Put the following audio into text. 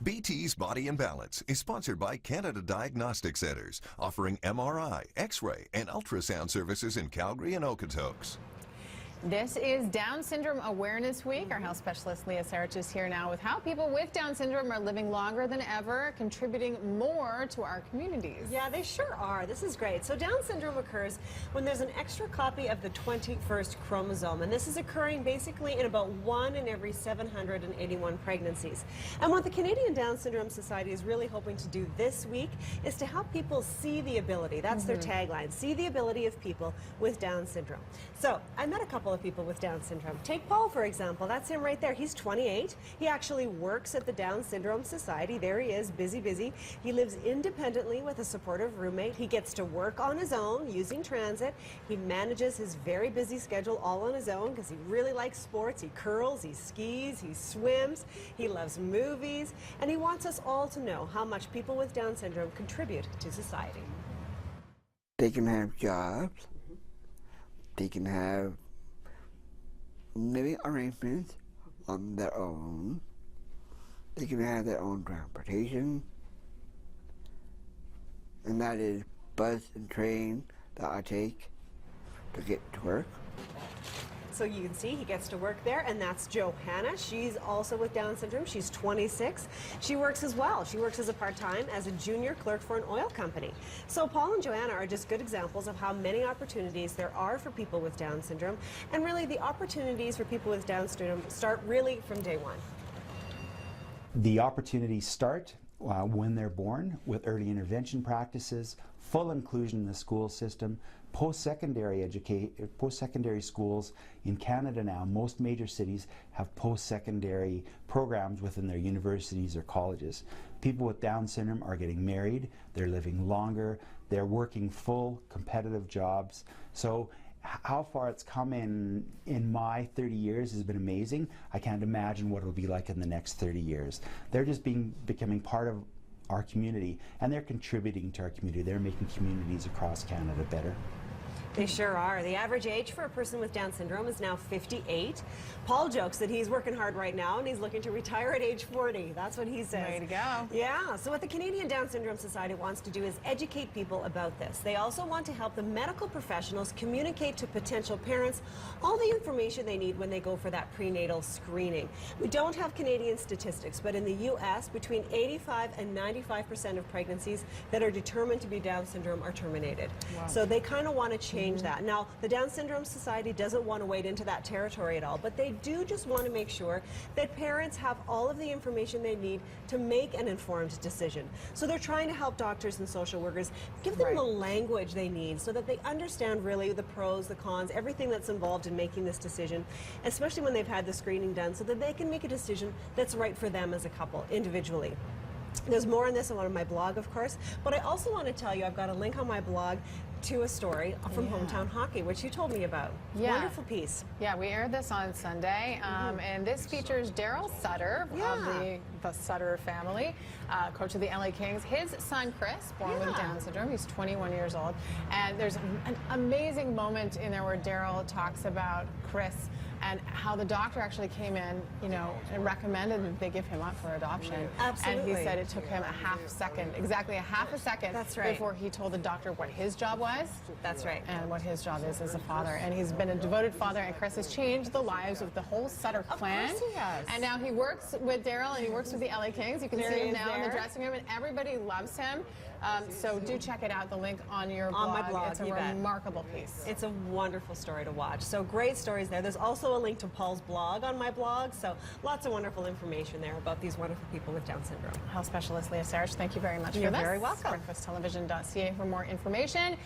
BT's Body and Balance is sponsored by Canada Diagnostic Centres, offering MRI, X-ray, and ultrasound services in Calgary and Okotoks. This is Down Syndrome Awareness Week. Our health specialist Leah Sarich is here now with how people with Down syndrome are living longer than ever, contributing more to our communities. Yeah, they sure are. This is great. So Down syndrome occurs when there's an extra copy of the 21st chromosome, and this is occurring basically in about 1 in every 781 pregnancies. And what the Canadian Down Syndrome Society is really hoping to do this week is to help people see the ability. That's their tagline, see the ability of people with Down syndrome. So I met a couple of people with Down syndrome. Take Paul, for example. That's him right there. He's 28. He actually works at the Down Syndrome Society. There he is, busy, busy. He lives independently with a supportive roommate. He gets to work on his own using transit. He manages his very busy schedule all on his own because he really likes sports. He curls, he skis, he swims, he loves movies, and he wants us all to know how much people with Down syndrome contribute to society. They can have jobs. They can have living arrangements on their own. They can have their own transportation. And that is bus and train that I take to get to work. So you can see he gets to work there, and that's Johanna. She's also with Down syndrome. She's 26. She works as well. She works as a part-time as a junior clerk for an oil company. So Paul and Johanna are just good examples of how many opportunities there are for people with Down syndrome. And really, the opportunities for people with Down syndrome start really from day one. The opportunities start when they're born with early intervention practices, full inclusion in the school system, post-secondary schools in Canada now. Most major cities have post-secondary programs within their universities or colleges. People with Down syndrome are getting married, they're living longer, they're working full competitive jobs. So how far it's come in my 30 years has been amazing. I can't imagine what it'll be like in the next 30 years. They're just becoming part of our community, and they're contributing to our community. They're making communities across Canada better. They sure are. The average age for a person with Down syndrome is now 58. Paul jokes that he's working hard right now and he's looking to retire at age 40. That's what he says. Way to go. Yeah. So what the Canadian Down Syndrome Society wants to do is educate people about this. They also want to help the medical professionals communicate to potential parents all the information they need when they go for that prenatal screening. We don't have Canadian statistics, but in the U.S., between 85 and 95% of pregnancies that are determined to be Down syndrome are terminated. Wow. So they kind of want to change that. Now, the Down Syndrome Society doesn't want to wade into that territory at all, but they do just want to make sure that parents have all of the information they need to make an informed decision. So they're trying to help doctors and social workers give them the language they need so that they understand really the pros, the cons, everything that's involved in making this decision, especially when they've had the screening done, so that they can make a decision that's right for them as a couple individually. There's more on this on my blog, of course, but I also want to tell you I've got a link on my blog to a story from Hometown Hockey, which you told me about. Wonderful piece. Yeah, we aired this on Sunday, and this features Daryl Sutter of the Sutter family, coach of the LA Kings. His son, Chris, born with Down syndrome. He's 21 years old. And there's an amazing moment in there where Daryl talks about Chris and how the doctor actually came in, and recommended that they give him up for adoption. Absolutely. And he said it took him exactly a half a second before he told the doctor what his job was. That's right. And what his job is as a father. And he's been a devoted father, and Chris has changed the lives of the whole Sutter clan. Of course he has. And now he works with Daryl, and he works with the LA Kings. You can see him now in the dressing room, and everybody loves him. So do check it out, the link on your blog. On my blog, it's a remarkable piece. It's a wonderful story to watch. So great stories there. There's also a link to Paul's blog on my blog. So lots of wonderful information there about these wonderful people with Down syndrome. Health specialist Leah Sarich, thank you very much for this. You're very welcome. BreakfastTelevision.ca for more information.